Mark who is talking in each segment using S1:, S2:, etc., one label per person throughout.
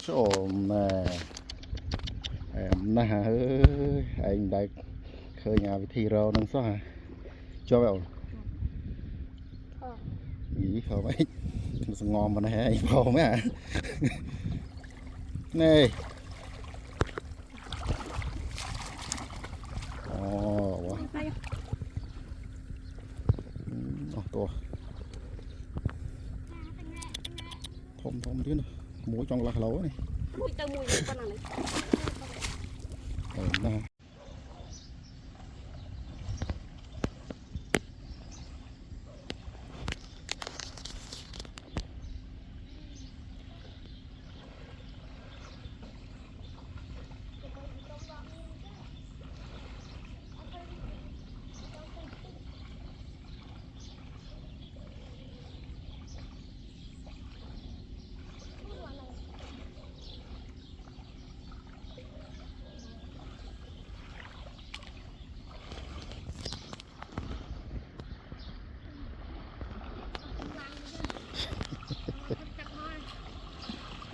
S1: chỗ nè em nè anh đây khơi nhà với thi rau nâng số hả cho vào nghĩ không ấy ngon mà này anh phô mấy à này ồ to thôm thế này muối trong lạc lấu này muối tơ muối con này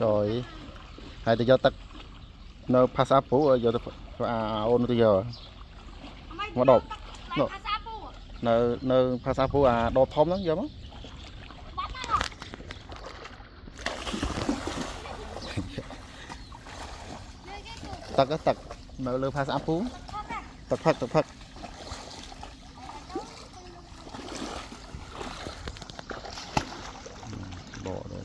S1: rồi hai tôi cho tắt nơi passa phú giờ tôi ôn tôi giờ mà đột nơi passa phú đột thom lắm giờ mất tắt nơi nơi passa phú tắt phật bỏ rồi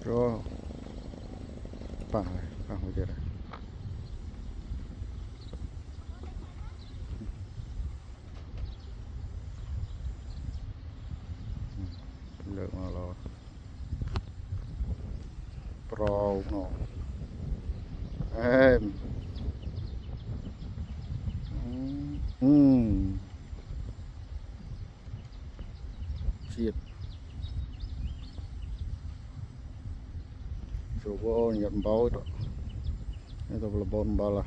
S1: rồi phẳng hồi giờ này lượng mà lo pro nó em shit số vô nhận bao đó itu là bon bala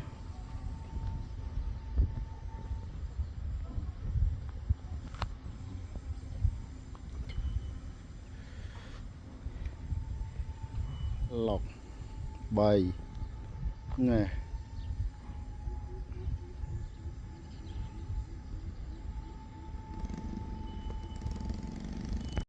S1: lọc bay nghe